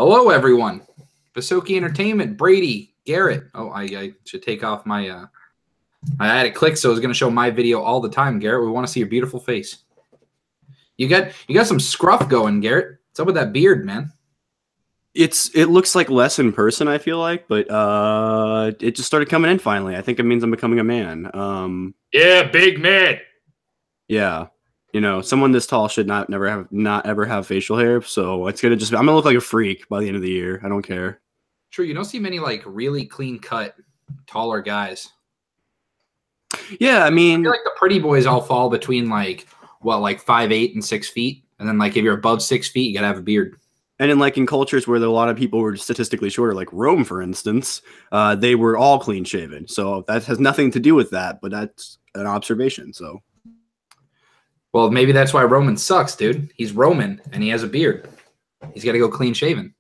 Hello, everyone. Visokii Entertainment, Brady, Garrett. Oh, I should take off my. I had it clicked, so it was going to show my video all the time, Garrett. We want to see your beautiful face. You got some scruff going, Garrett. What's up with that beard, man? It looks like less in person, I feel like, but it just started coming in finally. I think it means I'm becoming a man. Yeah, big man. Yeah. You know, someone this tall should not ever have facial hair, so I'm gonna look like a freak by the end of the year. I don't care. True, you don't see many like really clean cut, taller guys. Yeah, I mean, I feel like the pretty boys all fall between like 5'8" and 6 feet, and then like if you're above 6 feet, you gotta have a beard. And in cultures where a lot of people were statistically shorter, like Rome, for instance, they were all clean shaven. So that has nothing to do with that, but that's an observation. So. Well, maybe that's why Roman sucks, dude. He's Roman, and he has a beard. He's got to go clean shaven.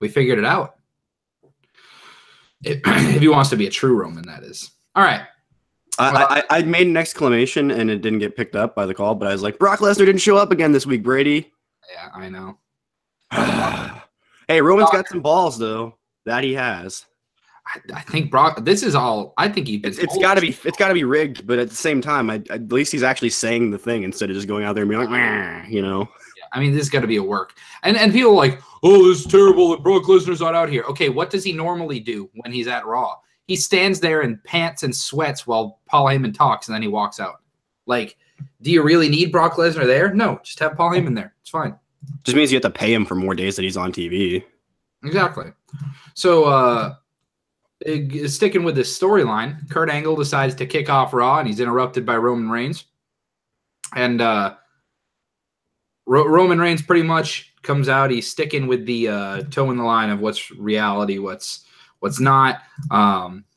We figured it out. If he wants to be a true Roman, that is. All right. I made an exclamation, and it didn't get picked up by the call, but I was like, Brock Lesnar didn't show up again this week, Brady. Yeah, I know. Hey, Roman's got some balls, though. That he has. I think Brock. This is all. I think it's got to be rigged, but at the same time, at least he's actually saying the thing instead of just going out there and being like, meh, you know. Yeah, I mean, this is got to be a work, and people are like, oh, this is terrible that Brock Lesnar's not out here. Okay, what does he normally do when he's at Raw? He stands there in pants and sweats while Paul Heyman talks, and then he walks out. Like, do you really need Brock Lesnar there? No, just have Paul Heyman there. It's fine. Just means you have to pay him for more days that he's on TV. Exactly. So, sticking with this storyline, Kurt Angle decides to kick off Raw, and he's interrupted by Roman Reigns. And Roman Reigns pretty much comes out. He's sticking with the toe in the line of what's reality, what's not.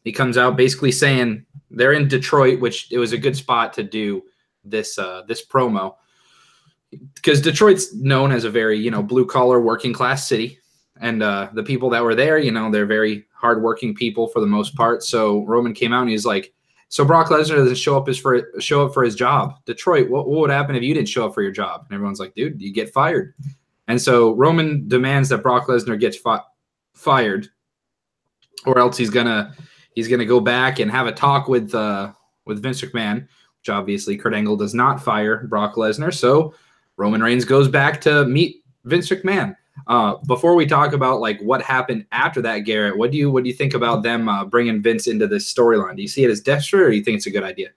He comes out basically saying they're in Detroit, which it was a good spot to do this promo because Detroit's known as a very blue collar working class city. And the people that were there, they're very hardworking people for the most part. So Roman came out and he's like, so Brock Lesnar doesn't show up for his job. Detroit, what would happen if you didn't show up for your job? And everyone's like, dude, you get fired. And so Roman demands that Brock Lesnar gets fired, or else he's gonna go back and have a talk with Vince McMahon, which obviously Kurt Angle does not fire Brock Lesnar. So Roman Reigns goes back to meet Vince McMahon. Before we talk about like what happened after that, Garrett, what do you think about them bringing Vince into this storyline? Do you see it as desperate, or do you think it's a good idea?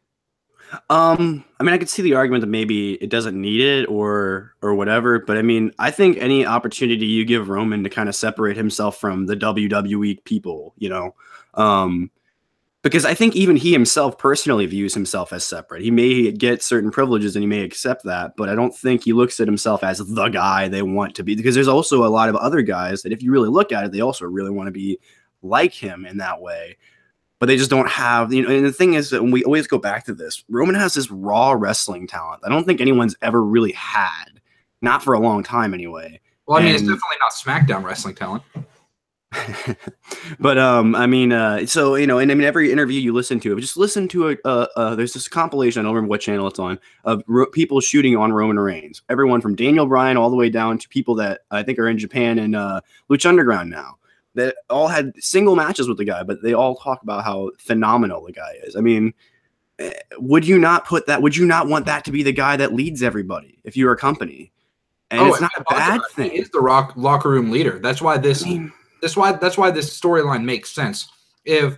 I mean, I could see the argument that maybe it doesn't need it or whatever, but I mean, I think any opportunity you give Roman to kind of separate himself from the WWE people, because I think even he himself personally views himself as separate. He may get certain privileges and he may accept that, but I don't think he looks at himself as the guy they want to be, because there's also a lot of other guys that if you really look at it, they also really want to be like him in that way. But they just don't have, and the thing is that when we always go back to this, Roman has this raw wrestling talent I don't think anyone's ever really had. Not for a long time anyway. Well, I mean, it's definitely not SmackDown wrestling talent. But so and I mean, every interview you listen to, just listen to there's this compilation, I don't remember what channel it's on, of people shooting on Roman Reigns. Everyone from Daniel Bryan all the way down to people that I think are in Japan and Lucha Underground now, that all had single matches with the guy, but they all talk about how phenomenal the guy is. I mean, would you not want that to be the guy that leads everybody if you're a company? And it's not a bad thing. He is the locker room leader. That's why this storyline makes sense. If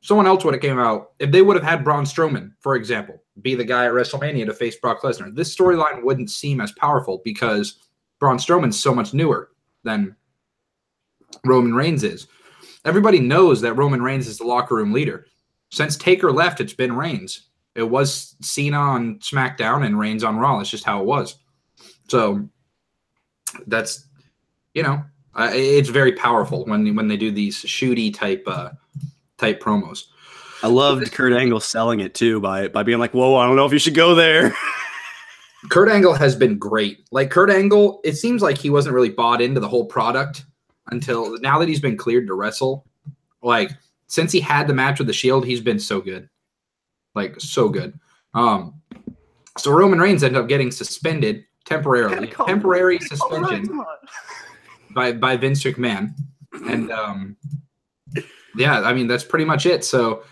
someone else would have came out, if they would have had Braun Strowman, for example, be the guy at WrestleMania to face Brock Lesnar, this storyline wouldn't seem as powerful because Braun Strowman's so much newer than Roman Reigns is. Everybody knows that Roman Reigns is the locker room leader. Since Taker left, it's been Reigns. It was Cena on SmackDown and Reigns on Raw. That's just how it was. So that's, it's very powerful when they do these shooty type promos. I loved Kurt Angle selling it too by being like, "Whoa, I don't know if you should go there." Kurt Angle has been great. Like Kurt Angle, it seems like he wasn't really bought into the whole product until now that he's been cleared to wrestle. Like since he had the match with the Shield, he's been so good, like so good. So Roman Reigns ended up getting suspended temporarily, temporary suspension. by Vince McMahon, and yeah, I mean that's pretty much it. So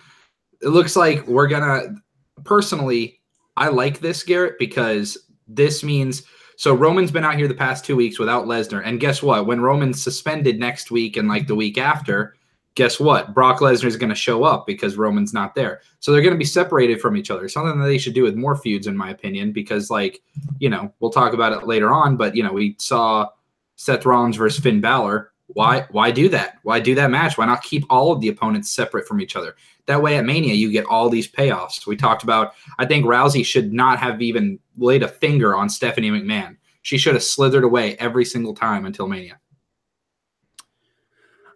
it looks like we're gonna. Personally, I like this, Garrett, because this means so Roman's been out here the past 2 weeks without Lesnar, and guess what? When Roman's suspended next week and like the week after, guess what? Brock Lesnar is going to show up because Roman's not there. So they're going to be separated from each other. Something that they should do with more feuds, in my opinion, because like, you know, we'll talk about it later on, but you know, we saw Seth Rollins versus Finn Balor. Why do that? Why do that match? Why not keep all of the opponents separate from each other? That way at Mania, you get all these payoffs. We talked about, I think Rousey should not have even laid a finger on Stephanie McMahon. She should have slithered away every single time until Mania.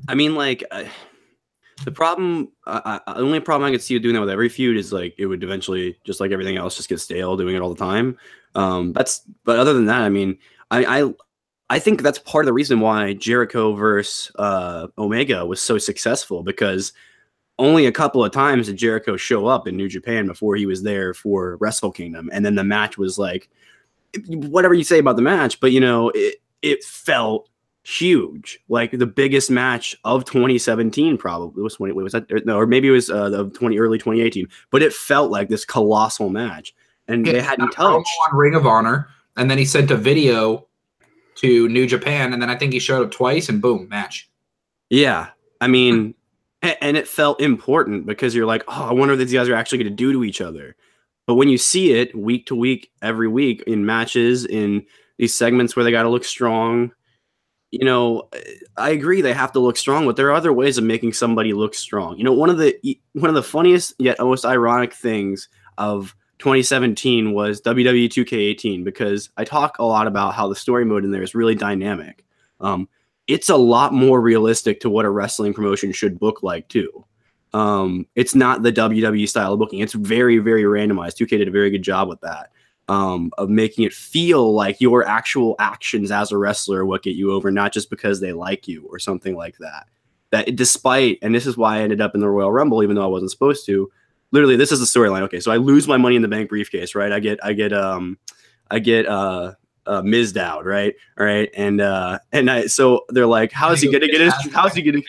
I mean, like, the problem, the only problem I could see doing that with every feud is like it would eventually, just like everything else, just get stale doing it all the time. But other than that, I mean, I think that's part of the reason why Jericho versus Omega was so successful, because only a couple of times did Jericho show up in New Japan before he was there for Wrestle Kingdom, and then the match was like, whatever you say about the match, but you know, it felt huge, like the biggest match of 2017 probably was or maybe it was early 2018, but it felt like this colossal match, and they hadn't touched on Ring of Honor, and then he sent a video to New Japan, and then I think he showed up twice, and boom, match. Yeah, I mean, and it felt important because you're like, oh, I wonder what these guys are actually going to do to each other. But when you see it week to week, every week in matches, in these segments where they got to look strong, you know, I agree they have to look strong, but there are other ways of making somebody look strong. You know, one of the funniest yet most ironic things of 2017 was WWE 2K18, because I talk a lot about how the story mode in there is really dynamic. It's a lot more realistic to what a wrestling promotion should book like too. It's not the WWE style of booking. It's very, very randomized. 2K did a very good job with that, of making it feel like your actual actions as a wrestler are what get you over, not just because they like you or something like that. That despite, and this is why I ended up in the Royal Rumble, even though I wasn't supposed to. Literally, this is the storyline. Okay, so I lose my Money in the Bank briefcase, right? I get Miz out, right? All right, and so they're like, how's he gonna get his? How's he gonna?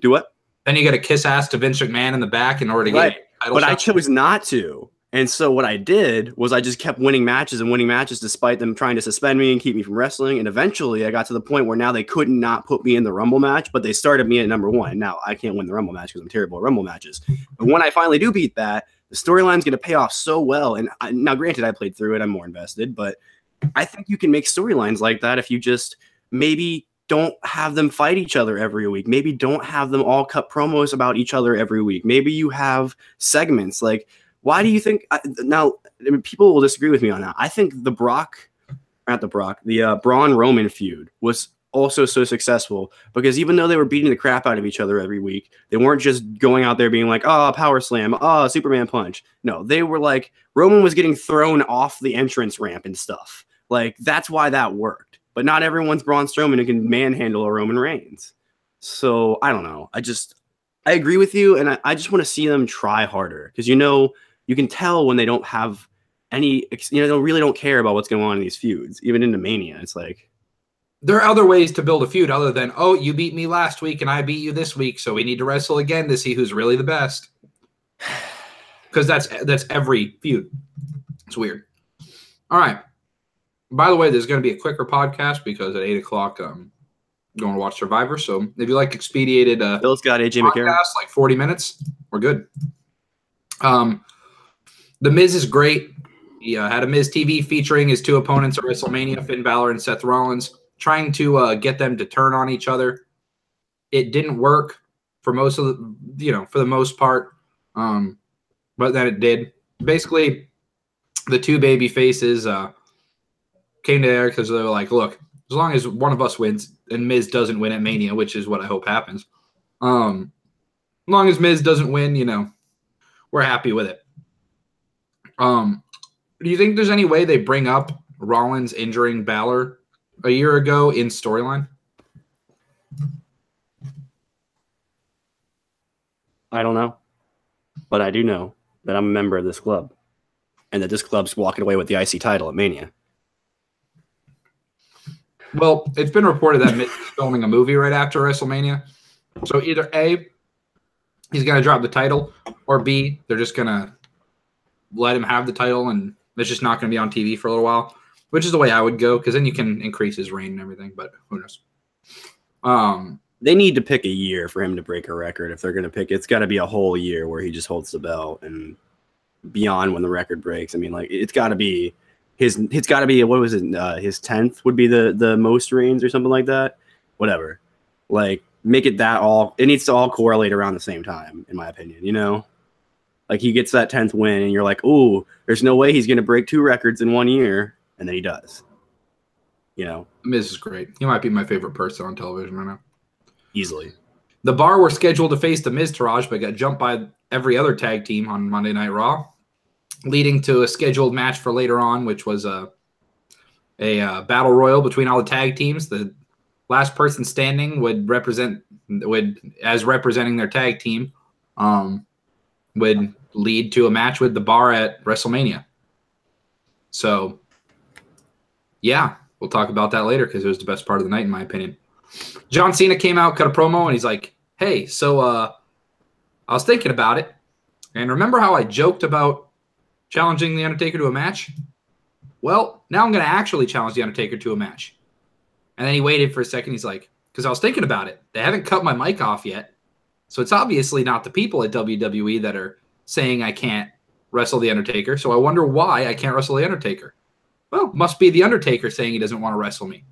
Do what? Then you got to kiss ass to Vince McMahon in the back in order to get it. But I chose not to. And so what I did was I just kept winning matches despite them trying to suspend me and keep me from wrestling. And eventually I got to the point where now they could not put me in the Rumble match, but they started me at number 1. Now I can't win the Rumble match because I'm terrible at Rumble matches. But when I finally do beat that, the storyline's going to pay off so well. And now granted, I played through it. I'm more invested, but I think you can make storylines like that if you just maybe don't have them fight each other every week. Maybe don't have them all cut promos about each other every week. Maybe you have segments like, why do you think now? I mean, people will disagree with me on that. I think the Braun Roman feud was also so successful because even though they were beating the crap out of each other every week, they weren't just going out there being like, oh, power slam, oh, Superman punch. No, they were like, Roman was getting thrown off the entrance ramp and stuff. Like, that's why that worked. But not everyone's Braun Strowman who can manhandle a Roman Reigns. So I don't know. I agree with you, and I just want to see them try harder because you can tell when they don't have any, they really don't care about what's going on in these feuds, even into Mania. It's like, there are other ways to build a feud other than, oh, you beat me last week and I beat you this week, so we need to wrestle again to see who's really the best. Because that's every feud. It's weird. All right. By the way, there's going to be a quicker podcast because at 8 o'clock, I'm going to watch Survivor. So if you like expedited Bill's got AJ McCarron, like 40 minutes, we're good. The Miz is great. He had a Miz TV featuring his 2 opponents at WrestleMania, Finn Balor and Seth Rollins, trying to get them to turn on each other. It didn't work for most of the, for the most part, but then it did. Basically, the 2 baby faces came there because they were like, look, as long as one of us wins and Miz doesn't win at Mania, which is what I hope happens, as long as Miz doesn't win, we're happy with it. Do you think there's any way they bring up Rollins injuring Balor a year ago in storyline? I don't know. But I do know that I'm a member of this club and that this club's walking away with the IC title at Mania. Well, it's been reported that Miz is filming a movie right after WrestleMania. So either A, he's going to drop the title, or B, they're just going to let him have the title and it's just not going to be on TV for a little while, which is the way I would go because then you can increase his reign and everything, but who knows. They need to pick a year for him to break a record. If they're going to pick, it's got to be a whole year where he just holds the belt and beyond when the record breaks. I mean, like it's got to be it's got to be, what was it? His 10th would be the most reigns or something like that. Whatever. Like make it it needs to all correlate around the same time, in my opinion, you know? Like he gets that 10th win and you're like, ooh, there's no way he's going to break 2 records in 1 year. And then he does, you know? Miz is great. He might be my favorite person on television right now. Easily. The Bar were scheduled to face the Miz Taraj, but got jumped by every other tag team on Monday Night Raw, leading to a scheduled match for later on, which was a battle royal between all the tag teams. The last person standing representing their tag team, would lead to a match with the Bar at WrestleMania. So, yeah, we'll talk about that later because it was the best part of the night, in my opinion. John Cena came out, cut a promo, and he's like, hey, so I was thinking about it, and remember how I joked about challenging The Undertaker to a match? Well, now I'm going to actually challenge The Undertaker to a match. And then he waited for a second. He's like, because I was thinking about it. They haven't cut my mic off yet. So it's obviously not the people at WWE that are saying I can't wrestle The Undertaker. So I wonder why I can't wrestle The Undertaker. Well, must be The Undertaker saying he doesn't want to wrestle me.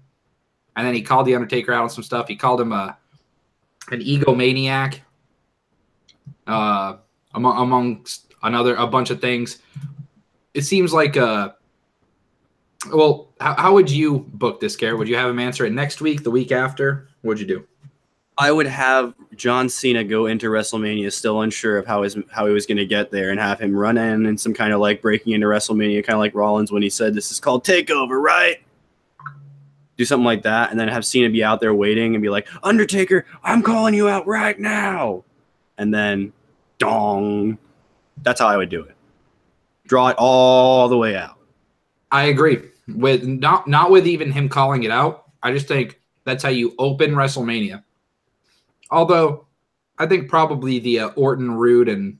And then he called The Undertaker out on some stuff. He called him an egomaniac, amongst a bunch of things. It seems like, well, how would you book this, Garrett? Would you have him answer it next week, the week after? What'd you do? I would have John Cena go into WrestleMania still unsure of how he was going to get there and have him run in and some kind of like breaking into WrestleMania, kind of like Rollins when he said, this is called TakeOver, right? Do something like that, and then have Cena be out there waiting and be like, Undertaker, I'm calling you out right now. And then, dong. That's how I would do it. Draw it all the way out. I agree. With not with even him calling it out. I just think that's how you open WrestleMania. Although, I think probably the Orton, Rude, and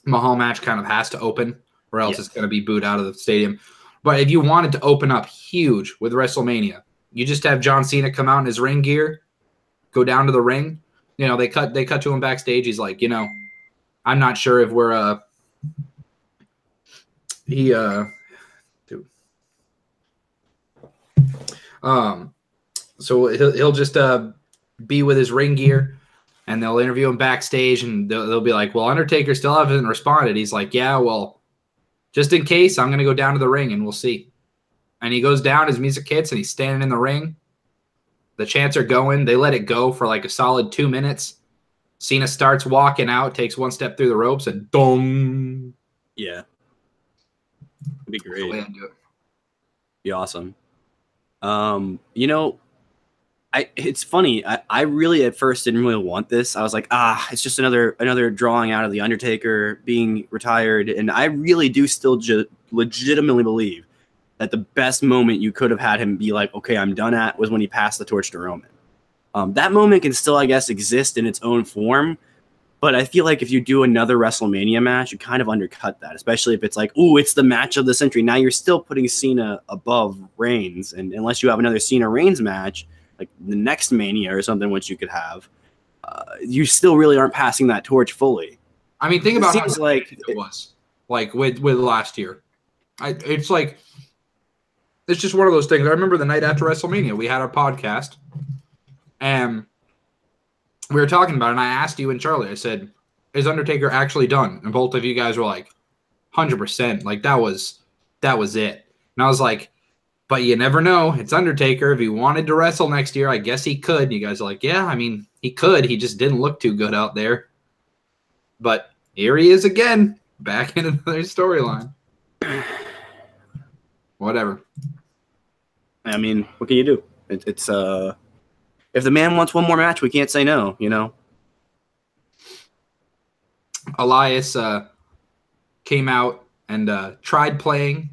Mahal match kind of has to open, or else it's going to be booed out of the stadium. But if you wanted to open up huge with WrestleMania, you just have John Cena come out in his ring gear, go down to the ring. You know, they cut to him backstage. He's like, you know, I'm not sure if we're so he'll just be with his ring gear, and they'll interview him backstage, and they'll be like, well, Undertaker still hasn't responded. He's like, yeah, well, just in case, I'm going to go down to the ring, and we'll see. And he goes down, his music hits, and he's standing in the ring. The chants are going. They let it go for like a solid 2 minutes. Cena starts walking out, takes one step through the ropes, and dong. Yeah. It'd be great. That's the way I do it. Be awesome. You know, it's funny. I really at first didn't really want this. I was like, it's just another drawing out of the Undertaker being retired. And I really do still legitimately believe that the best moment you could have had him be like, okay, I'm done at, was when he passed the torch to Roman. That moment can still, I guess, exist in its own form. But I feel like if you do another WrestleMania match, you kind of undercut that, especially if it's like, ooh, it's the match of the century. Now you're still putting Cena above Reigns. And unless you have another Cena-Reigns match, like the next Mania or something, which you could have, you still really aren't passing that torch fully. I mean, think about how like it was like with last year. It's just one of those things. I remember the night after WrestleMania, we had our podcast, and we were talking about it, and I asked you and Charlie, I said, is Undertaker actually done? And both of you guys were like, 100%. Like, that was it. And I was like, but you never know. It's Undertaker. If he wanted to wrestle next year, I guess he could. And you guys are like, yeah, I mean, he could. He just didn't look too good out there. But here he is again, back in another storyline. Whatever. I mean, what can you do? It's if the man wants one more match, we can't say no, you know? Elias came out and tried playing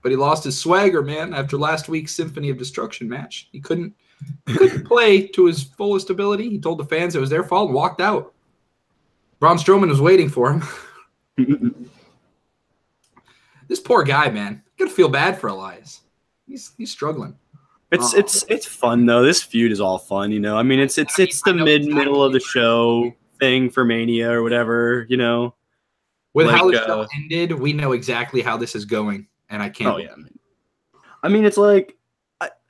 but he lost his swagger, man, after last week's Symphony of Destruction match. He couldn't play to his fullest ability. He told the fans it was their fault and walked out. Braun Strowman was waiting for him. This poor guy, man. I gotta feel bad for Elias. He's struggling. It's fun though. This feud is all fun, you know. I mean, it's the middle of the show thing for Mania or whatever, you know. With like, how the show ended, we know exactly how this is going, and I can't. Oh yeah. I mean, it's like,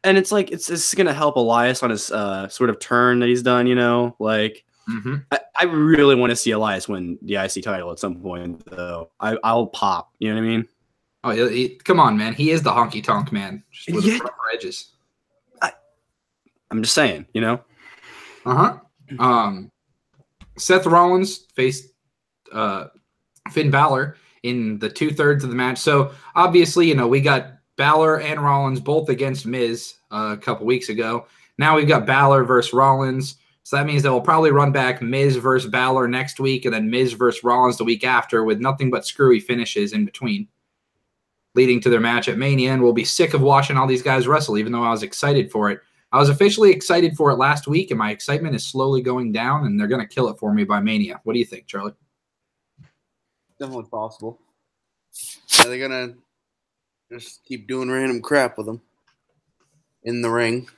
it's gonna help Elias on his sort of turn that he's done, you know. Like, I really want to see Elias win the IC title at some point, though. I'll pop. You know what I mean? Oh, come on, man. He is the honky tonk man, just with the proper edges. I'm just saying, you know. Seth Rollins faced Finn Balor in the 2/3 of the match. So obviously, you know, we got Balor and Rollins both against Miz a couple weeks ago. Now we've got Balor versus Rollins. So that means that we'll probably run back Miz versus Balor next week and then Miz versus Rollins the week after with nothing but screwy finishes in between, leading to their match at Mania. And we'll be sick of watching all these guys wrestle, even though I was excited for it. I was officially excited for it last week, and my excitement is slowly going down, and they're going to kill it for me by Mania. What do you think, Charlie? Definitely possible. Yeah, they're going to just keep doing random crap with them in the ring.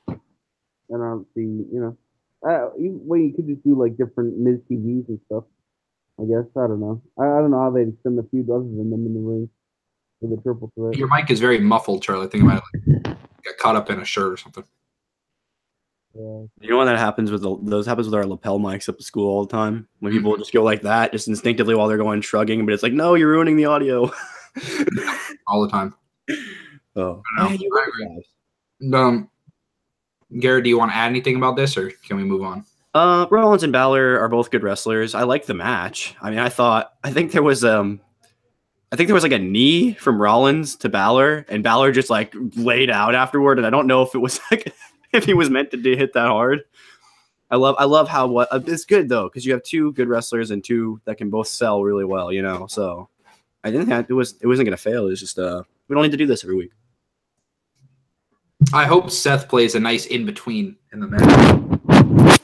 And I'll see, you know, you could just do like different Miz TVs and stuff. I guess. I don't know. I don't know how they'd extend the feud other than them in the ring for the triple threat. Your mic is very muffled, Charlie. Think about it. Got caught up in a shirt or something. You know when that happens with those happens with our lapel mics up at school all the time when people just go like that just instinctively while they're going shrugging, but it's like, no, you're ruining the audio. All the time. Oh, I agree. Garrett, do you want to add anything about this, or can we move on? Rollins and Balor are both good wrestlers. I like the match. I mean, I think there was like a knee from Rollins to Balor, and Balor just like laid out afterward. And I don't know if it was like if he was meant to hit that hard. I love how it's good though, because you have two good wrestlers and two that can both sell really well, you know. So I didn't think it wasn't going to fail. It's just we don't need to do this every week. I hope Seth plays a nice in between in the match.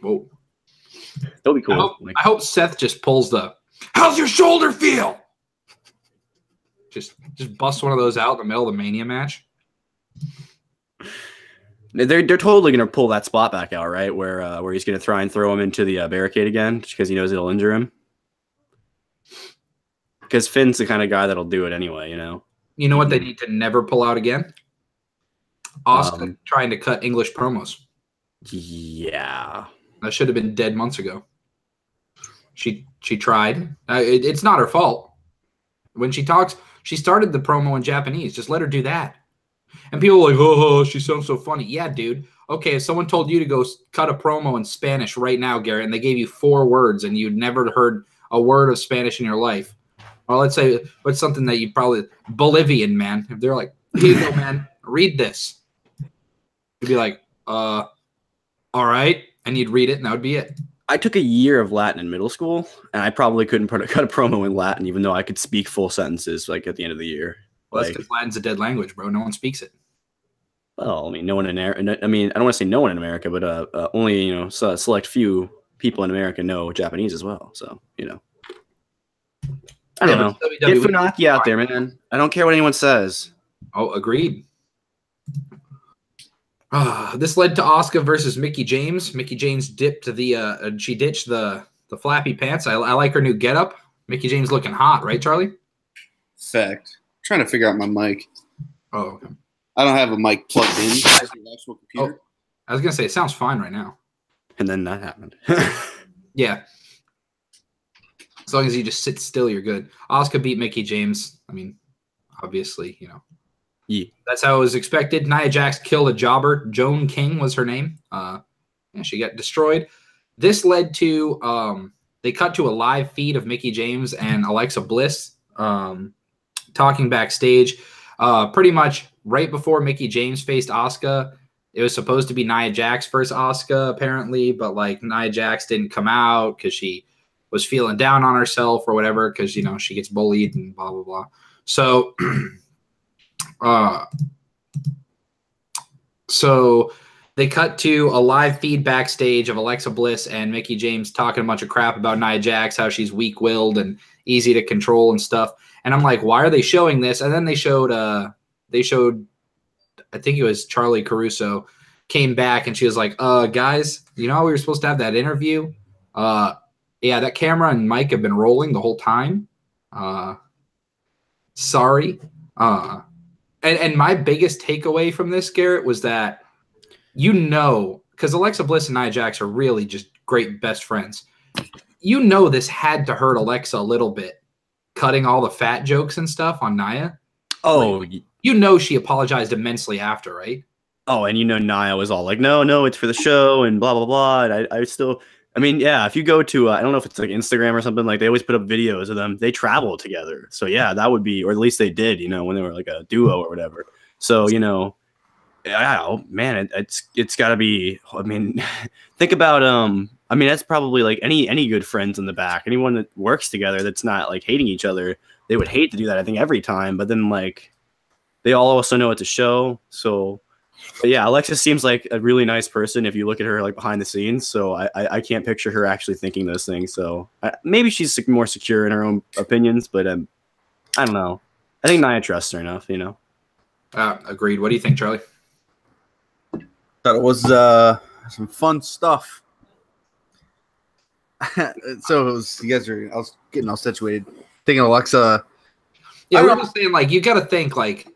Whoa, that'll be cool. I hope Seth just pulls the "How's your shoulder feel?" Just bust one of those out in the middle of the Mania match. They're totally going to pull that spot back out, right? Where he's going to try and throw him into the barricade again because he knows it'll injure him. Because Finn's the kind of guy that'll do it anyway, you know? You know what they need to never pull out again? Asuka trying to cut English promos. Yeah. That should have been dead months ago. She tried. It's not her fault. When she talks, she started the promo in Japanese. Just let her do that. And people are like, oh, she sounds so funny. Yeah, dude. Okay, if someone told you to go cut a promo in Spanish right now, Garrett, and they gave you 4 words and you'd never heard a word of Spanish in your life, or let's say what's something that you probably Bolivian, man. If they're like, here you go, man, read this. You'd be like, all right. And you'd read it, and that would be it. I took a year of Latin in middle school, and I probably couldn't cut a promo in Latin, even though I could speak full sentences like at the end of the year. Well, that's because Latin's a dead language, bro. No one speaks it. Well, I mean, no one in I mean, I don't want to say no one in America, but only a select few people in America know Japanese as well. So I don't know. Get Funaki out there, man. I don't care what anyone says. Oh, agreed. This led to Asuka versus Mickie James. Mickie James ditched the flappy pants. I like her new getup. Mickie James looking hot, right, Charlie? Fact. I'm trying to figure out my mic. Oh, okay. I don't have a mic plugged in to the actual computer. Oh, I was gonna say it sounds fine right now. And then that happened. Yeah. As long as you just sit still, you're good. Asuka beat Mickie James. I mean, obviously, you know. Yeah. That's how it was expected. Nia Jax killed a jobber. Joan King was her name. And she got destroyed. This led to they cut to a live feed of Mickie James and Alexa Bliss talking backstage. Pretty much right before Mickie James faced Asuka, it was supposed to be Nia Jax versus Asuka, apparently, but like Nia Jax didn't come out because she was feeling down on herself or whatever because, you know, she gets bullied and blah, blah, blah. So, so they cut to a live feed backstage of Alexa Bliss and Mickie James talking a bunch of crap about Nia Jax, how she's weak-willed and easy to control and stuff. And I'm like, why are they showing this? And then they showed, I think it was Charlie Caruso came back and she was like, guys, you know how we were supposed to have that interview? Yeah, that camera and mic have been rolling the whole time. Sorry. And my biggest takeaway from this, Garrett, was that, you know, because Alexa Bliss and Nia Jax are really just great best friends. You know this had to hurt Alexa a little bit, cutting all the fat jokes and stuff on Nia. Oh, like, you know she apologized immensely after, right? Oh, and you know Nia was all like, no, it's for the show and blah, blah, blah. And I still, I mean, yeah, if you go to, I don't know if it's like Instagram or something, like they always put up videos of them. They travel together. So yeah, that would be, or at least they did, you know, when they were like a duo or whatever. So, you know, yeah, man, it's got to be, I mean, think about, I mean, that's probably like any good friends in the back, anyone that works together that's not like hating each other, they would hate to do that, I think, every time. But then like they all also know it's a show. So, but yeah, Alexa seems like a really nice person if you look at her like behind the scenes. So I can't picture her actually thinking those things. So maybe she's more secure in her own opinions, but I don't know. I think Nia trusts her enough, you know. Agreed. What do you think, Charlie? Thought it was some fun stuff. So it was, I was getting all situated, thinking Alexa. Yeah, we're just saying, like, you got to think, like,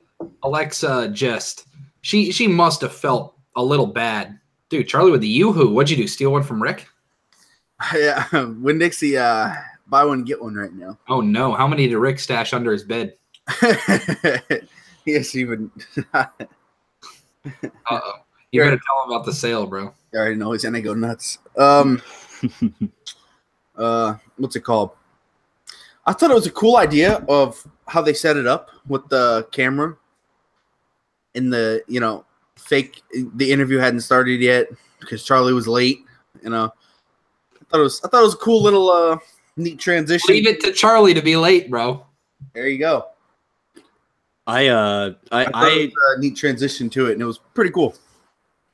Alexa just, she must have felt a little bad. Dude, Charlie with the Yoo-hoo, what'd you do, steal one from Rick? Yeah, Winn-Dixie, buy one, get one right now. Oh, no. How many did Rick stash under his bed? Yes, even. Uh-oh. You better tell him about the sale, bro. I already know he's gonna go nuts. What's it called? I thought it was a cool idea of how they set it up with the camera and the, you know, fake. The interview hadn't started yet because Charlie was late. You know, I thought it was a cool little neat transition. Leave it to Charlie to be late, bro. There you go. I thought it was a neat transition to it, and it was pretty cool.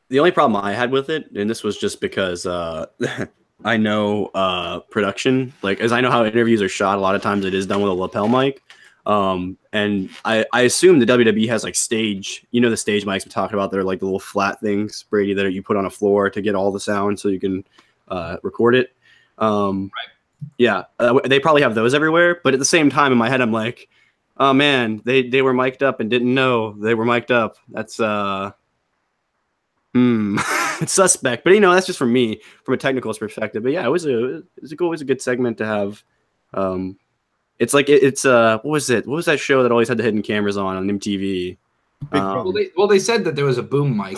The only problem I had with it, and this was just because I know production, like, as I know how interviews are shot, a lot of times it is done with a lapel mic. And I assume the WWE has like stage, you know, the stage mics we talked about, they're like the little flat things, Brady, that you put on a floor to get all the sound so you can record it. Right. Yeah, they probably have those everywhere. But at the same time, in my head, I'm like, oh man, they were mic'd up and didn't know they were mic'd up. That's it's suspect, but you know, that's just from me, from a technical perspective. But yeah, it was a good segment to have. It's like it's what was it? What was that show that always had the hidden cameras on MTV? Well, they said that there was a boom mic.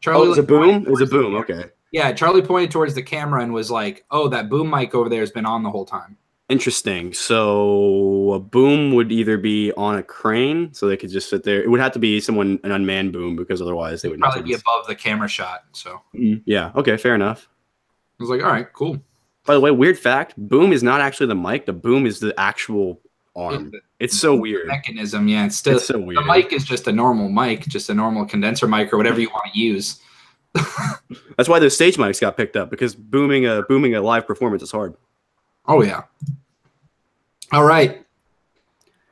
Charlie, it was a boom. It was a boom. Okay. Yeah, Charlie pointed towards the camera and was like, "Oh, that boom mic over there has been on the whole time." Interesting. So a boom would either be on a crane, so they could just sit there. It would have to be an unmanned boom, because otherwise they would probably be above the camera shot. So yeah, okay, fair enough. I was like, all right, cool. By the way, weird fact: boom is not actually the mic. The boom is the actual arm. It's so weird. Mechanism, yeah. It's still, it's so weird. The mic is just a normal mic, just a normal condenser mic or whatever you want to use. That's why those stage mics got picked up, because booming a live performance is hard. Oh, yeah. All right.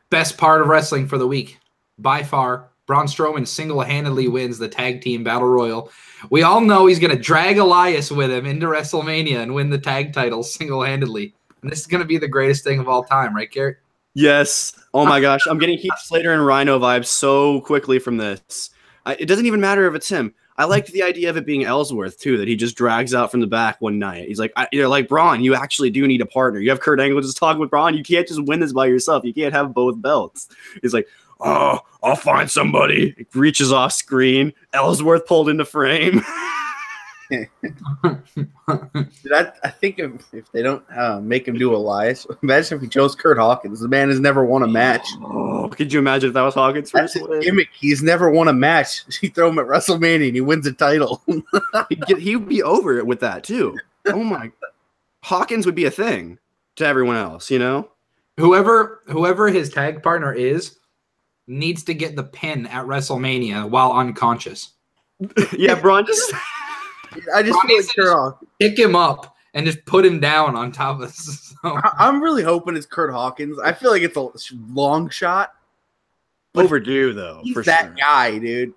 Best part of wrestling for the week. By far, Braun Strowman single-handedly wins the Tag Team Battle Royal. We all know he's going to drag Elias with him into WrestleMania and win the tag titles single-handedly. And this is going to be the greatest thing of all time, right, Garrett? Yes. Oh, my gosh. I'm getting Heath Slater and Rhino vibes so quickly from this. It doesn't even matter if it's him. I liked the idea of it being Ellsworth, too, that he just drags out from the back one night. He's like, you're like, Braun, you actually do need a partner. You have Kurt Angle just talking with Braun. You can't just win this by yourself. You can't have both belts. He's like, oh, I'll find somebody. He reaches off screen. Ellsworth pulled into frame. I think if they don't make him do Elias, imagine if he chose Kurt Hawkins. The man has never won a match. Oh, could you imagine if that was Hawkins? That's his gimmick. He's never won a match. You throw him at WrestleMania and he wins a title. He'd be over it with that too. Oh my! Hawkins would be a thing to everyone else, you know. Whoever his tag partner is needs to get the pin at WrestleMania while unconscious. Yeah, Braun just. I just Braun feel needs like to Kurt Hawkins. pick him up and just put him down on top of this. So. I'm really hoping it's Kurt Hawkins. I feel like it's a long shot. Overdue, though. He's for that sure. guy, dude.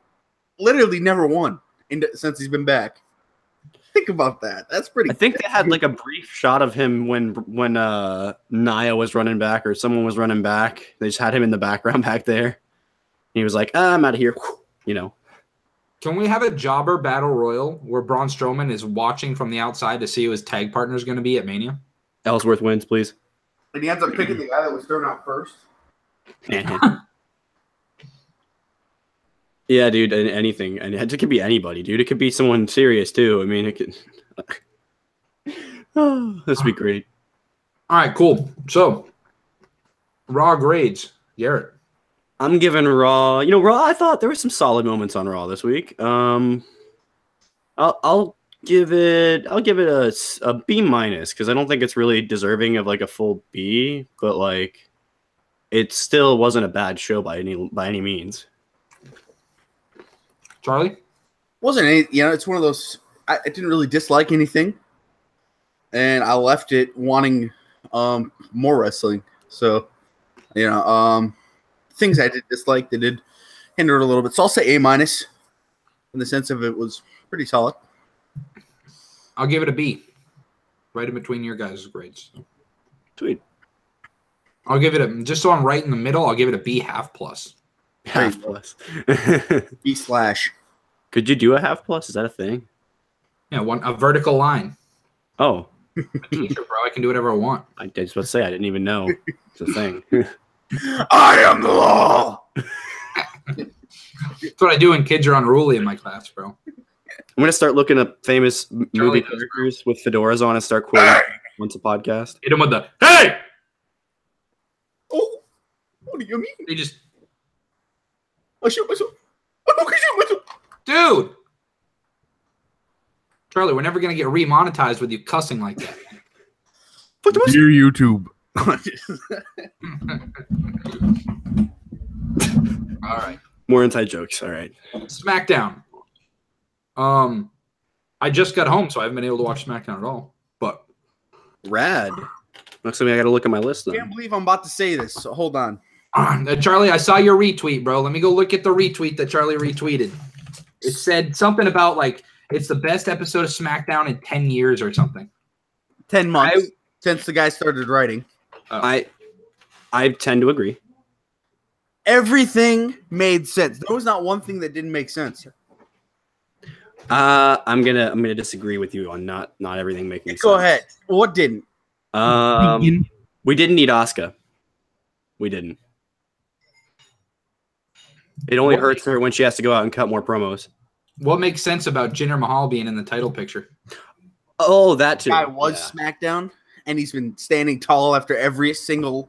Literally never won since he's been back. Think about that. That's pretty. I think they had like a brief shot of him when Nia was running back or someone was running back. They just had him in the background back there. He was like, I'm out of here. You know. Can we have a jobber battle royal where Braun Strowman is watching from the outside to see who his tag partner is going to be at Mania? Ellsworth wins, please. And he ends up picking the guy that was thrown out first. Yeah, dude, anything. And it could be anybody, dude. It could be someone serious, too. I mean, it could... Oh, this would be great. All right, cool. So, Raw grades. Garrett. I'm giving Raw... You know, Raw, I thought there were some solid moments on Raw this week. I'll give it a B minus because I don't think it's really deserving of like a full B, but like it still wasn't a bad show by any means. Charlie? Wasn't any, it's one of those. I didn't really dislike anything, and I left it wanting more wrestling. So, things I did dislike, they did hinder it a little bit. So I'll say A minus, in the sense of it was pretty solid. I'll give it a B, right in between your guys' grades. Sweet. I'll give it just so I'm right in the middle. I'll give it a B half plus. Half plus. B slash. Could you do a half plus? Is that a thing? Yeah, a vertical line. Oh, A t-shirt, bro. I can do whatever I want. I was about to say I didn't even know it's a thing. I am the law. That's what I do when kids are unruly in my class, bro. I'm gonna start looking up famous movie characters with fedoras on and start quoting once a podcast. Hit them with the hey. Oh, what do you mean? They just I shoot myself. I'm okay, shoot myself. dude. Charlie, we're never gonna get remonetized with you cussing like that. Dear YouTube. All right. More inside jokes. All right. SmackDown. I just got home, so I haven't been able to watch SmackDown at all. But Rad. Looks like I got to look at my list I then. can't believe I'm about to say this. So hold on. Charlie, I saw your retweet, bro. Let me go look at the retweet that Charlie retweeted. It said something about like it's the best episode of SmackDown in 10 years or something. 10 months since the guy started writing. I tend to agree. Everything made sense. There was not one thing that didn't make sense. I'm gonna disagree with you on not everything making sense. Go ahead. What didn't? We didn't need Asuka. We didn't. It only hurts her when she has to go out and cut more promos. What makes sense about Jinder Mahal being in the title picture? Oh, that too. Guy was SmackDown, and he's been standing tall after every single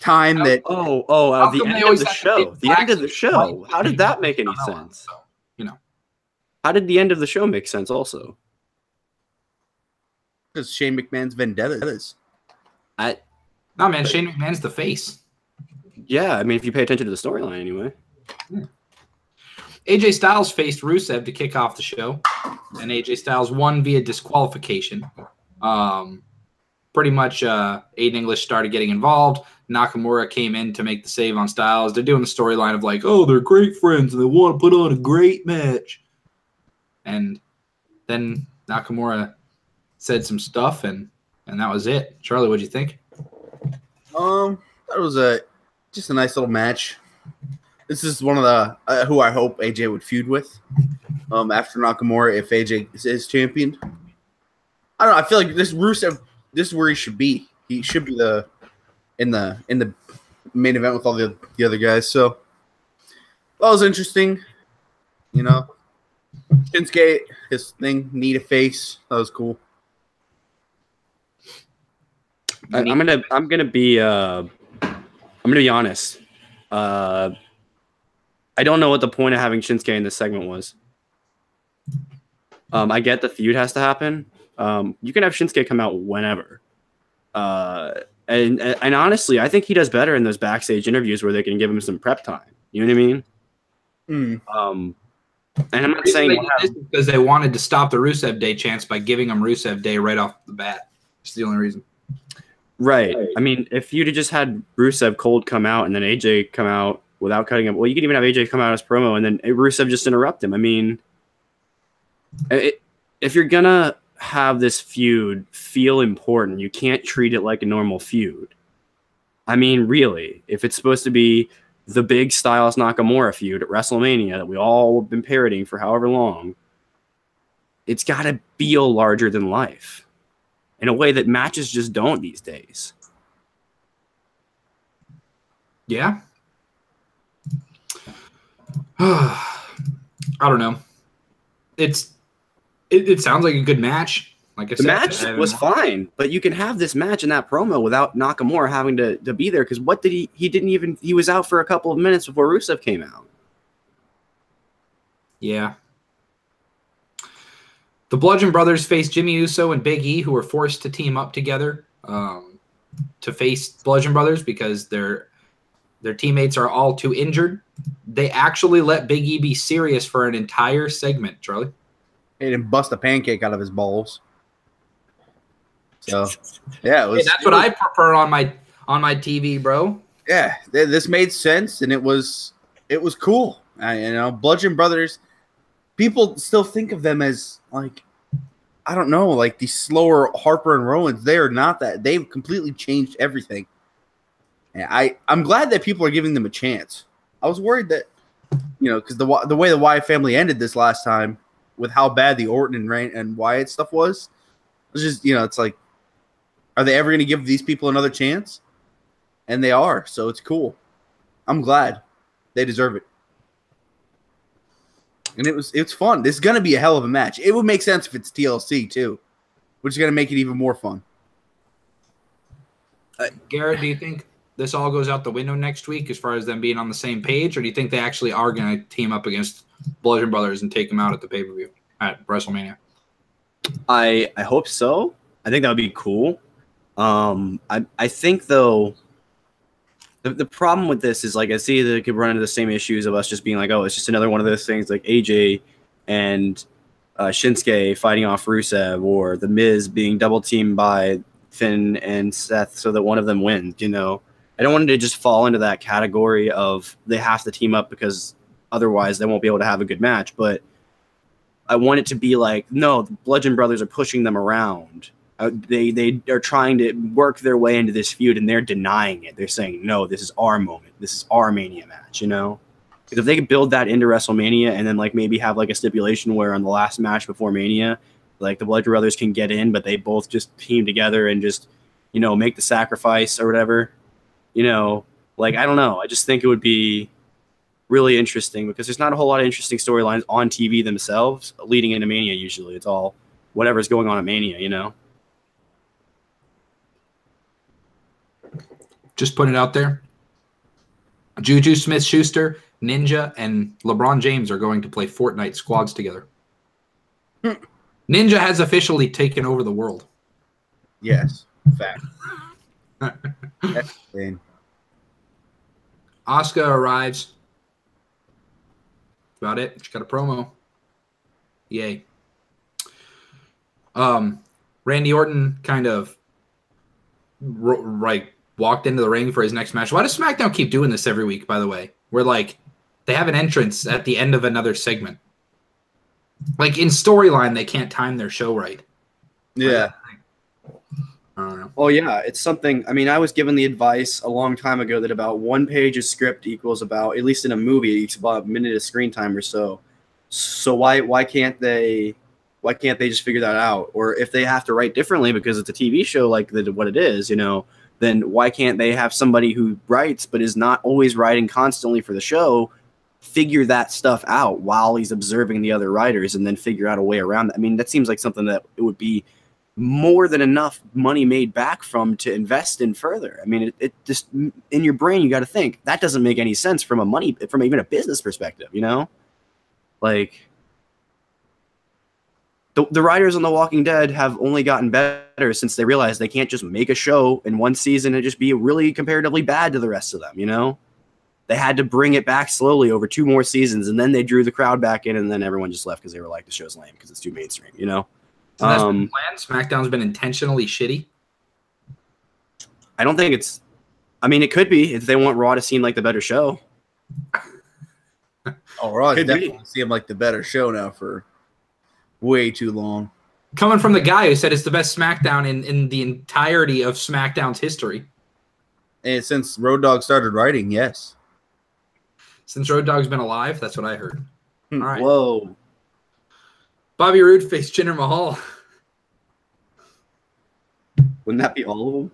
time that. The end of the show. The end of the show. How did that make any sense? So, How did the end of the show make sense? Also, Because Shane McMahon's vendettas. No, man, Shane McMahon's the face. Yeah, I mean, if you pay attention to the storyline, anyway. Yeah. AJ Styles faced Rusev to kick off the show, and AJ Styles won via disqualification. Pretty much, Aiden English started getting involved. Nakamura came in to make the save on Styles. They're doing the storyline of like, oh, they're great friends and they want to put on a great match. And then Nakamura said some stuff, and that was it. Charlie, what'd you think? That was just a nice little match. This is one of the who I hope AJ would feud with. After Nakamura, if AJ is champion, I don't know. I feel like this Rusev, this is where he should be. He should be in the main event with all the other guys. So that was interesting. Shinsuke, his thing, need a face. That was cool. I'm gonna be honest. I don't know what the point of having Shinsuke in this segment was. I get the feud has to happen. You can have Shinsuke come out whenever. And honestly, I think he does better in those backstage interviews where they can give him some prep time. You know what I mean? And I'm not saying because they wanted to stop the Rusev Day chance by giving him Rusev Day right off the bat. It's the only reason. Right. I mean, if you'd have just had Rusev cold come out and then AJ come out without cutting him, well, you could even have AJ come out as promo and then Rusev just interrupt him. I mean, if you're gonna have this feud feel important, you can't treat it like a normal feud. I mean, really, if it's supposed to be the big Styles Nakamura feud at WrestleMania that we all have been parroting for however long, it's got to feel larger than life in a way that matches just don't these days. Yeah. I don't know. It sounds like a good match. Like I said, the match was fine, but you can have this match and that promo without Nakamura having to be there. Because what did he was out for a couple of minutes before Rusev came out. Yeah. The Bludgeon Brothers face Jimmy Uso and Big E, who were forced to team up together to face Bludgeon Brothers because their teammates are all too injured. They actually let Big E be serious for an entire segment, Charlie. He didn't bust a pancake out of his balls. So, yeah, that's what I prefer on my TV, bro. Yeah, this made sense, and it was cool. Bludgeon Brothers. People still think of them as like, I don't know, like these slower Harper and Rowans. They are not that. They've completely changed everything. And I'm glad that people are giving them a chance. I was worried that, because the way the Wyatt family ended this last time with how bad the Orton and Wyatt stuff was, it was just, it's like, are they ever going to give these people another chance? And they are, so it's cool. I'm glad. They deserve it. And it's fun. This is going to be a hell of a match. It would make sense if it's TLC, too, which is going to make it even more fun. Garrett, do you think this all goes out the window next week as far as them being on the same page, or do you think they actually are going to team up against Bludgeon Brothers and take them out at the pay-per-view at WrestleMania? I hope so. I think that would be cool. I think, though, the problem with this is, like, I see that it could run into the same issues of us just being like, oh, it's just another one of those things like AJ and Shinsuke fighting off Rusev, or The Miz being double-teamed by Finn and Seth so that one of them wins, I don't want it to just fall into that category of they have to team up because otherwise they won't be able to have a good match. But I want it to be like, no, the Bludgeon Brothers are pushing them around. They are trying to work their way into this feud, and they're denying it. They're saying, no, this is our moment. This is our Mania match, Because if they could build that into WrestleMania and then, like, maybe have, like, a stipulation where on the last match before Mania, like, the Bludgeon Brothers can get in, but they both just team together and just, make the sacrifice or whatever. Like, I don't know. I just think it would be really interesting because there's not a whole lot of interesting storylines on TV themselves leading into Mania usually. It's all whatever's going on at Mania, Just put it out there. Juju Smith-Schuster, Ninja, and LeBron James are going to play Fortnite squads together. Ninja has officially taken over the world. Yes, fact. That's insane. Asuka arrives. That's about it. She got a promo. Yay. Randy Orton kind of walked into the ring for his next match. Why does SmackDown keep doing this every week, by the way? Where, like, they have an entrance at the end of another segment. Like, in storyline, they can't time their show right. Yeah. I don't know. Oh, yeah. It's something. I mean, I was given the advice a long time ago that about 1 page of script equals about, at least in a movie, it's about a minute of screen time or so. So why can't they just figure that out? Or if they have to write differently because it's a TV show like what it is, then why can't they have somebody who writes but is not always writing constantly for the show figure that stuff out while he's observing the other writers and then figure out a way around that? I mean, that seems like something that it would be more than enough money made back from to invest in further. I mean, it just, in your brain, you got to think that doesn't make any sense from even a business perspective, Like, the writers on The Walking Dead have only gotten better since they realized they can't just make a show in one season and just be really comparatively bad to the rest of them, you know? They had to bring it back slowly over 2 more seasons, and then they drew the crowd back in, and then everyone just left because they were like, the show's lame because it's too mainstream, you know? So that's been the plan? SmackDown's been intentionally shitty? I don't think it's... I mean, it could be if they want Raw to seem like the better show. Oh, Raw definitely seem like the better show now for way too long. Coming from the guy who said it's the best SmackDown in the entirety of SmackDown's history. And since Road Dogg started writing, yes. Since Road Dogg's been alive, that's what I heard. All right. Whoa. Bobby Roode faced Jinder Mahal. Wouldn't that be all of them?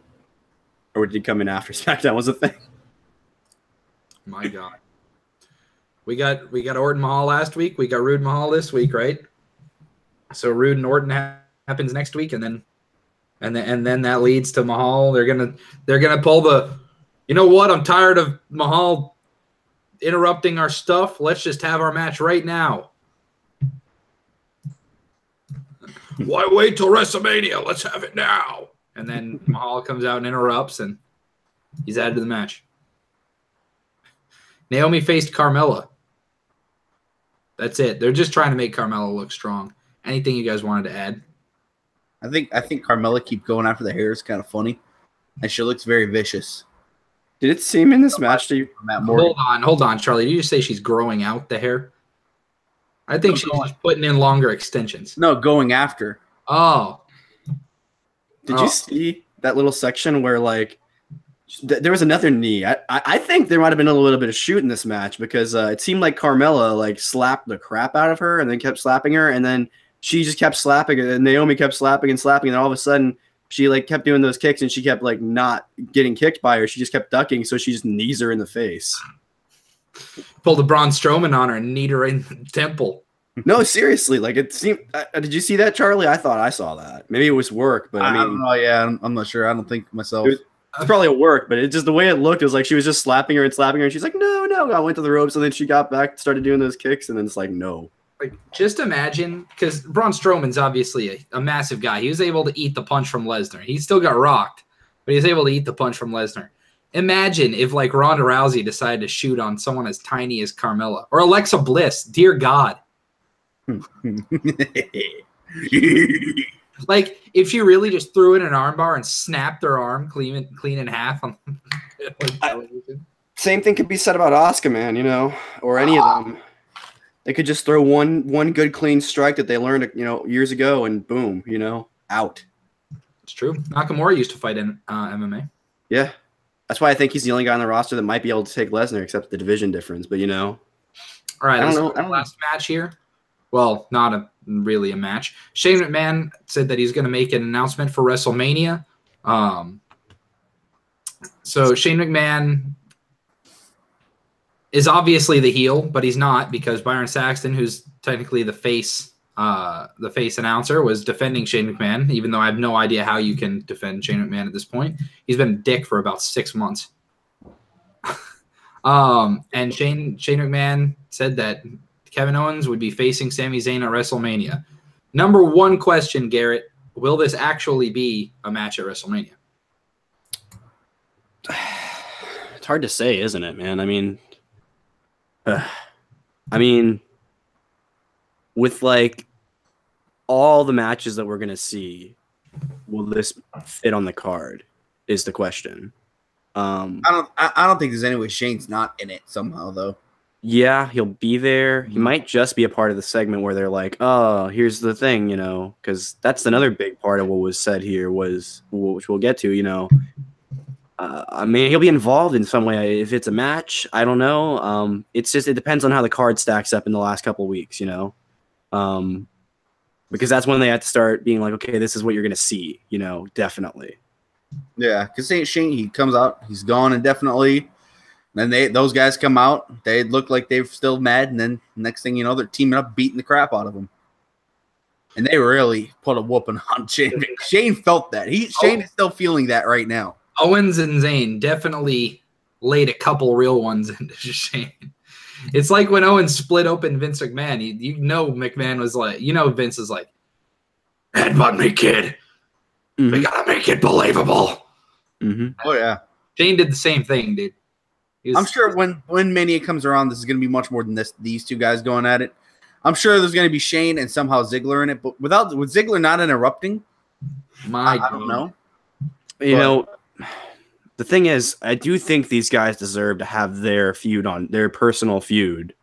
Or did he come in after SmackDown was a thing? My God. We got Orton Mahal last week. We got Roode Mahal this week, right? So Roode and Orton happens next week, and then that leads to Mahal. They're gonna pull the, you know what? I'm tired of Mahal interrupting our stuff. Let's just have our match right now. Why wait till WrestleMania? Let's have it now. And then Mahal comes out and interrupts, and he's added to the match. Naomi faced Carmella. That's it. They're just trying to make Carmella look strong. Anything you guys wanted to add? I think Carmella keep going after the hair is kind of funny, and she looks very vicious. Did it seem in this match to you? Hold on, Charlie. Did you just say she's growing out the hair? I think she's just putting in longer extensions. No, going after. Oh. Did you see that little section where, like, there was another knee? I think there might have been a little bit of shoot in this match because it seemed like Carmella, like, slapped the crap out of her and then kept slapping her, and then she just kept slapping, and Naomi kept slapping, and all of a sudden she, like, kept doing those kicks, and she kept, like, not getting kicked by her. She just kept ducking, so she just knees her in the face. Pulled a Braun Strowman on her and kneed her in the temple. No, seriously, like, it seemed. Did you see that, Charlie? I thought I saw that. Maybe it was work, but I mean, don't know. Yeah, I'm not sure. I don't think myself. It's probably a work, but it just the way it looked, it was like she was just slapping her, and she's like, no. I went to the ropes, and then she got back, started doing those kicks, and then it's like, no. Like, just imagine, because Braun Strowman's obviously a massive guy. He was able to eat the punch from Lesnar. He still got rocked, but he was able to eat the punch from Lesnar. Imagine if, like, Ronda Rousey decided to shoot on someone as tiny as Carmella or Alexa Bliss. Dear God. Like, if she really just threw in an armbar and snapped her arm clean in half on television. Same thing could be said about Asuka, man, you know, or any of them. They could just throw one good clean strike that they learned, you know, years ago, and boom, you know, out. It's true. Nakamura used to fight in MMA. Yeah, that's why I think he's the only guy on the roster that might be able to take Lesnar, except the division difference. But you know, all right, I don't know. Last match here. Well, not really a match. Shane McMahon said that he's going to make an announcement for WrestleMania. So Shane McMahon is obviously the heel, but he's not, because Byron Saxton, who's technically the face announcer, was defending Shane McMahon, even though I have no idea how you can defend Shane McMahon at this point. He's been a dick for about 6 months. And Shane McMahon said that Kevin Owens would be facing Sami Zayn at WrestleMania. Number one question, Garrett, will this actually be a match at WrestleMania? It's hard to say, isn't it, man? I mean, with, like, all the matches that we're going to see, will this fit on the card is the question. I don't think there's any way Shane's not in it somehow, though. Yeah, he'll be there. He might just be a part of the segment where they're like, oh, here's the thing, you know, because that's another big part of what was said here was, which we'll get to, you know. I mean, he'll be involved in some way. If it's a match, I don't know. It depends on how the card stacks up in the last couple of weeks, you know. Because that's when they have to start being like, okay, this is what you're going to see, you know, definitely. Yeah, because Shane, he comes out, he's gone indefinitely. Then those guys come out, they look like they're still mad, and then next thing you know, they're teaming up, beating the crap out of them. And they really put a whooping on Shane. Shane felt that. Shane is still feeling that right now. Owens and Zayn definitely laid a couple real ones into Shane. It's like when Owens split open Vince McMahon. You know McMahon was like, you know Vince is like, headbutt me, kid. We gotta make it believable. Oh yeah. Shane did the same thing, dude. I'm sure when Mania comes around, this is going to be much more than these two guys going at it. I'm sure there's going to be Shane and somehow Ziggler in it, but with Ziggler not interrupting, I don't know. You know, the thing is, I do think these guys deserve to have their personal feud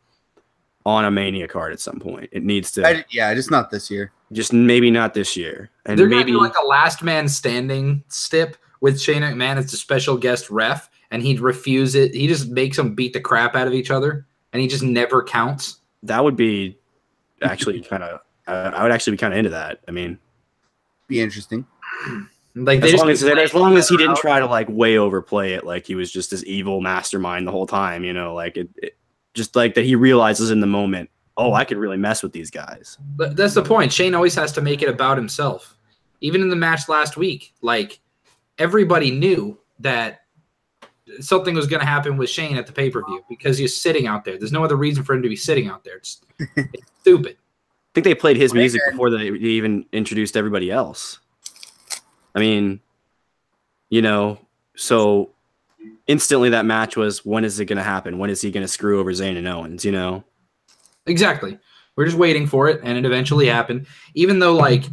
on a Mania card at some point. It needs to. Just not this year. Just maybe not this year. And they're maybe gonna do like a last man standing stip with Shane McMahon as the special guest ref, and he'd refuse it. He just makes them beat the crap out of each other, and he just never counts. That would be actually kind of. I would actually be kind of into that. I mean, be interesting. Like as long as he didn't try to like way overplay it, like he was just this evil mastermind the whole time, you know, like it just like that he realizes in the moment, oh, I could really mess with these guys. But that's the point. Shane always has to make it about himself. Even in the match last week, like everybody knew that something was going to happen with Shane at the pay-per-view because he's sitting out there. There's no other reason for him to be sitting out there. It's stupid. I think they played his music before they even introduced everybody else. I mean, you know, so instantly that match was, when is it going to happen? When is he going to screw over Zayn and Owens, you know? Exactly. We're just waiting for it, and it eventually happened. Even though, like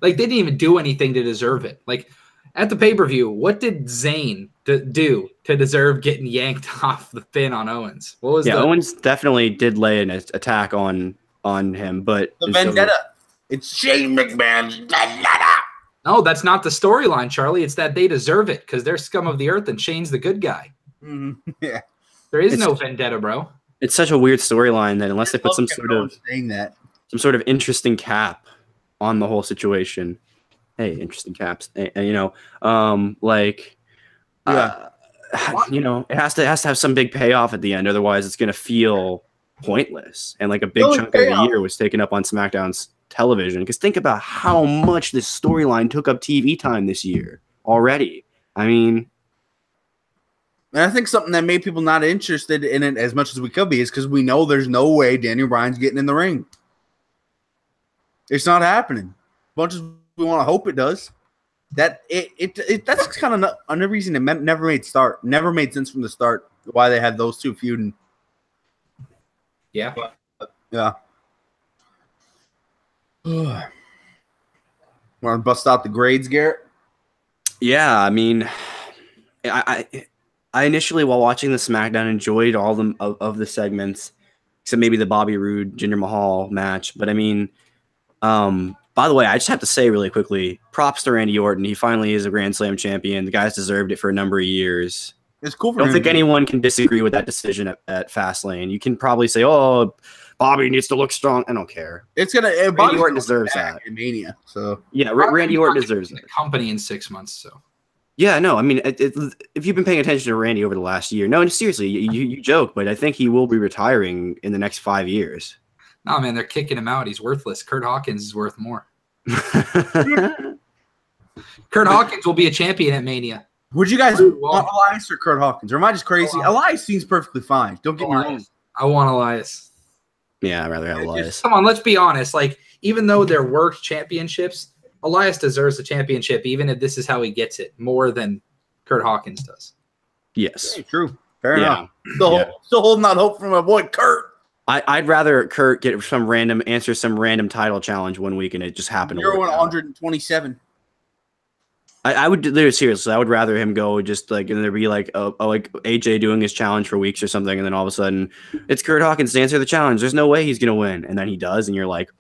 they didn't even do anything to deserve it. Like, at the pay-per-view, what did Zayn do to deserve getting yanked off the pin on Owens? What was Owens definitely did lay an attack on him, but the vendetta. It's Shane McMahon's vendetta. No, that's not the storyline, Charlie. It's that they deserve it because they're scum of the earth and Shane's the good guy. Yeah. There is no vendetta, bro. It's such a weird storyline that unless they put some sort of interesting cap on the whole situation. Hey, interesting caps. And, you know, you know, it has to have some big payoff at the end. Otherwise, it's going to feel pointless. And like a big chunk of the year was taken up on SmackDown's television. Because think about how much this storyline took up TV time this year already. I mean, and I think something that made people not interested in it as much as we could be is because we know there's no way Daniel Bryan's getting in the ring. It's not happening. As much as we want to hope it does. That's kind of another reason it never made sense from the start why they had those two feuding. Yeah. Yeah. Want to bust out the grades, Garrett? Yeah, I mean, I initially, while watching the SmackDown, enjoyed all of the segments, except maybe the Bobby Roode Jinder Mahal match. But I mean, by the way, I just have to say really quickly, props to Randy Orton. He finally is a Grand Slam champion. The guy's deserved it for a number of years. It's cool for him. I don't him. think anyone can disagree with that decision at Fastlane. You can probably say, oh, Bobby needs to look strong. I don't care. It's gonna. Randy Orton deserves that. In Mania, so yeah, Randy Orton deserves it. Company in 6 months, so. Yeah, no, I mean, if you've been paying attention to Randy over the last year, no, seriously, you joke, but I think he will be retiring in the next 5 years. No, man, they're kicking him out. He's worthless. Kurt Hawkins is worth more. Kurt Hawkins will be a champion at Mania. Would you guys want Elias or Kurt Hawkins? Or am I just crazy? Elias seems perfectly fine. Don't get me wrong. I want Elias. Yeah, I'd rather have Elias. Come on, let's be honest. Like, even though there were championships, Elias deserves a championship, even if this is how he gets it, more than Kurt Hawkins does. Yes. Hey, true. Fair enough. Still holding out hope for my boy Kurt. I'd rather Kurt get answer some random title challenge one week and it just happened. You're 127. I would seriously. I would rather him go just like, and there'd be like like AJ doing his challenge for weeks or something, and then all of a sudden it's Kurt Hawkins to answer the challenge. There's no way he's gonna win, and then he does, and you're like,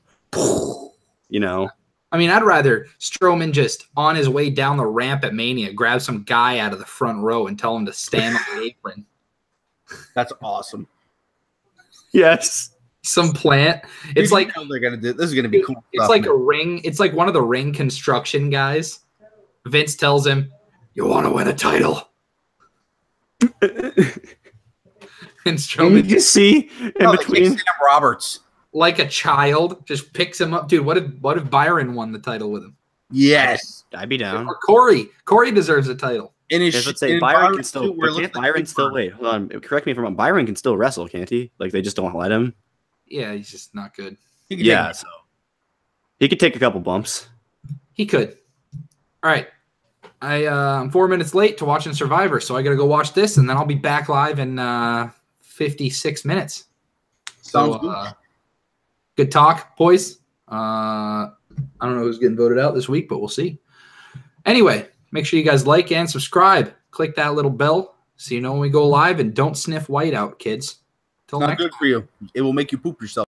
you know. I mean, I'd rather Strowman just on his way down the ramp at Mania grab some guy out of the front row and tell him to stand on the apron. That's awesome. Yes. Some plant. It's like they're gonna do. This is gonna be cool. It's like a ring. It's like one of the ring construction guys. Vince tells him, "You want to win a title?" And Strowman, you see in between Sam Roberts, like a child, just picks him up. Dude, what if Byron won the title with him? Yes, I'd be down. Or Corey deserves a title. Let's say Byron can still. Byron still wait. Hold on. Correct me if I'm wrong. Byron can still wrestle, can't he? Like they just don't let him. Yeah, he's just not good. Yeah. So. He could take a couple bumps. He could. All right. I'm 4 minutes late to watching Survivor, so I got to go watch this, and then I'll be back live in 56 minutes. Sounds So, good talk, boys. I don't know who's getting voted out this week, but we'll see. Anyway, make sure you guys like and subscribe. Click that little bell so you know when we go live, and don't sniff white out, kids. Till Not next good for you. It will make you poop yourself.